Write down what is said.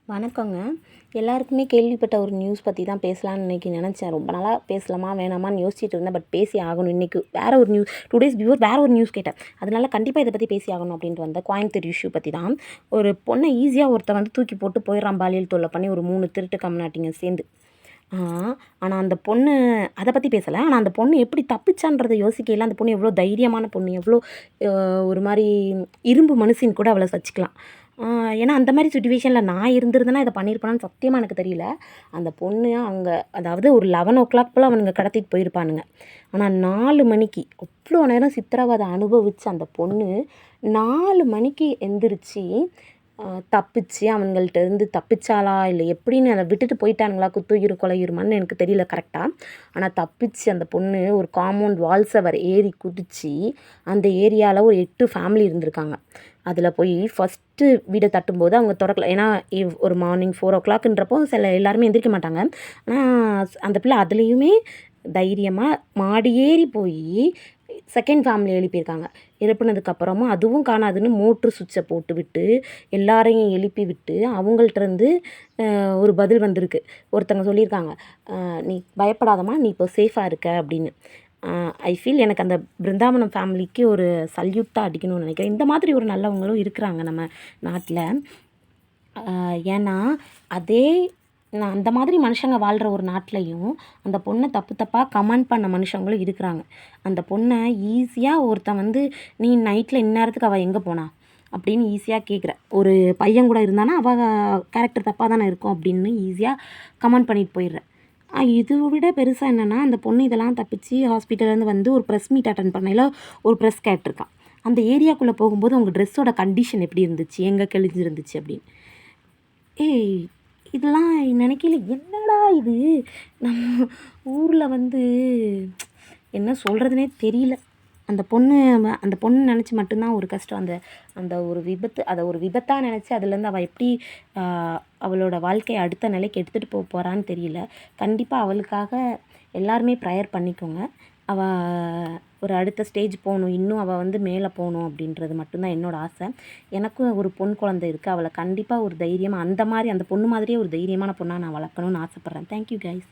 வணக்கங்க. எல்லாருக்குமே கேள்விப்பட்ட ஒரு நியூஸ் பற்றி தான் பேசலான்னு இன்றைக்கி நினச்சேன். ரொம்ப நாளாக பேசலாமா வேணாமான்னு யோசிச்சுட்டு இருந்தேன். பட் பேசி ஆகணும். இன்றைக்கி வேறு ஒரு நியூஸ் 2 டேஸ் பிஃபோர் வேறு ஒரு நியூஸ் கேட்டேன். அதனால கண்டிப்பாக இதை பற்றி பேசி ஆகணும் அப்படின்ட்டு வந்தேன். கோயம்புத்தூர் இஷ்யூ பற்றி தான். ஒரு பொண்ணை ஈஸியாக ஒருத்தன் வந்து தூக்கி போட்டு போயிடுறான் பாலியல் தொல்லை பண்ணி ஒரு 3 திருட்டு கம்னாட்டிங்க சேர்ந்து. ஆனால் அந்த பொண்ணு அதை பற்றி பேசலை. ஆனால் அந்த பொண்ணு எப்படி தப்பிச்சான்றதை யோசிக்கையில் அந்த பொண்ணு எவ்வளோ தைரியமான பொண்ணு, எவ்வளோ ஒரு மாதிரி இரும்பு மனுஷின்னு கூட அவளை வச்சுக்கலாம். ஏன்னா அந்த மாதிரி சிச்சுவேஷனில் நான் இருந்திருந்தேன்னா இதை பண்ணியிருப்பானான்னு சத்தியமாக எனக்கு தெரியல. அந்த பொண்ணு அங்கே அதாவது ஒரு 11:00 போல் அவனுங்க கடத்திட்டு போயிருப்பானுங்க. ஆனால் 4 மணிக்கு அவ்வளோ நேரம் சித்திரவதை அனுபவித்த அந்த பொண்ணு 4 மணிக்கு எந்திரிச்சு தப்பிச்சு அவங்கள்ட்ட இருந்து தப்பிச்சாளா இல்லை எப்படின்னு அதை விட்டுட்டு போயிட்டானுங்களா குத்துயிர் கொலையுருமான்னு எனக்கு தெரியல கரெக்டாக. ஆனால் தப்பிச்சு அந்த பொண்ணு ஒரு காம்பவுண்ட் வால் சவர் ஏறி குதித்து அந்த ஏரியாவில் ஒரு 8 ஃபேமிலி இருந்திருக்காங்க. அதில் போய் ஃபஸ்ட்டு வீடை தட்டும்போது அவங்க திறக்கல. ஏன்னா ஒரு மார்னிங் 4:00ன்றப்போ சில எல்லாருமே எந்திரிக்க மாட்டாங்க. ஆனால் அந்த பிள்ளை அதுலேயுமே தைரியமாக மாடி ஏறி போய் செகண்ட் ஃபேமிலி எழுப்பியிருக்காங்க. எழுப்புனதுக்கப்புறமும் அதுவும் காணாதுன்னு மோட்ரு சுவிட்சை போட்டு விட்டு எல்லாரையும் எழுப்பி விட்டு அவங்கள்ட்டருந்து ஒரு பதில் வந்திருக்கு. ஒருத்தங்க சொல்லியிருக்காங்க, நீ பயப்படாதம்மா, நீ இப்போ சேஃபாக இருக்க அப்படின்னு. ஐ ஃபீல் எனக்கு அந்த பிருந்தாவனம் ஃபேமிலிக்கு ஒரு சல்யூட் தான் அடிக்கணும்னு நினைக்கிறேன். இந்த மாதிரி ஒரு நல்லவங்களும் இருக்கிறாங்க நம்ம நாட்டில். ஏன்னா அதே நான் அந்த மாதிரி மனுஷங்க வாழ்கிற ஒரு நாட்டிலையும் அந்த பொண்ணை தப்பு தப்பாக கமெண்ட் பண்ண மனுஷங்களும் இருக்கிறாங்க. அந்த பொண்ணை ஈஸியாக ஒருத்தன் வந்து நீ நைட்டில் இந்நேரத்துக்கு அவள் எங்கே போனா அப்படின்னு ஈஸியாக கேட்குற. ஒரு பையன் கூட இருந்தானா அவள் கேரக்டர் தப்பாக தானே இருக்கும் அப்படின்னு ஈஸியாக கமெண்ட் பண்ணிட்டு போயிடுற. இதை விட பெருசாக என்னென்னா அந்த பொண்ணு இதெல்லாம் தப்பிச்சு ஹாஸ்பிட்டல்லேருந்து வந்து ஒரு ப்ரெஸ் மீட் அட்டன் பண்ணையில் ஒரு ப்ரெஸ் கேட்டிருக்கான். அந்த ஏரியாக்குள்ளே போகும்போது அவங்க ட்ரெஸ்ஸோட கண்டிஷன் எப்படி இருந்துச்சு, எங்கே கிழிஞ்சிருந்துச்சு அப்படின்னு. ஏய், இதெல்லாம் நினைக்கையில என்னடா இது, நம்ம ஊரில் வந்து என்ன சொல்கிறதுனே தெரியல. அந்த பொண்ணு நினச்சி மட்டும்தான் ஒரு கஷ்டம். அந்த ஒரு விபத்து அதை ஒரு விபத்தாக நினச்சி அதுலேருந்து அவள் எப்படி அவளோட வாழ்க்கையை அடுத்த நிலைக்கு எடுத்துகிட்டு போகிறான்னு தெரியல. கண்டிப்பாக அவளுக்காக எல்லாருமே ப்ரேயர் பண்ணிக்கோங்க. அவள் ஒரு அடுத்த ஸ்டேஜ் போகணும், இன்னும் அவள் வந்து மேலே போகணும் அப்படின்றது மட்டும்தான் என்னோடய ஆசை. எனக்கும் ஒரு பொன் குழந்தை இருக்குது. அவளை கண்டிப்பாக ஒரு தைரியமாக அந்த பொண்ணு மாதிரியே ஒரு தைரியமான பொண்ணாக நான் வளர்க்கணும்னு ஆசைப்பட்றேன். Thank you guys.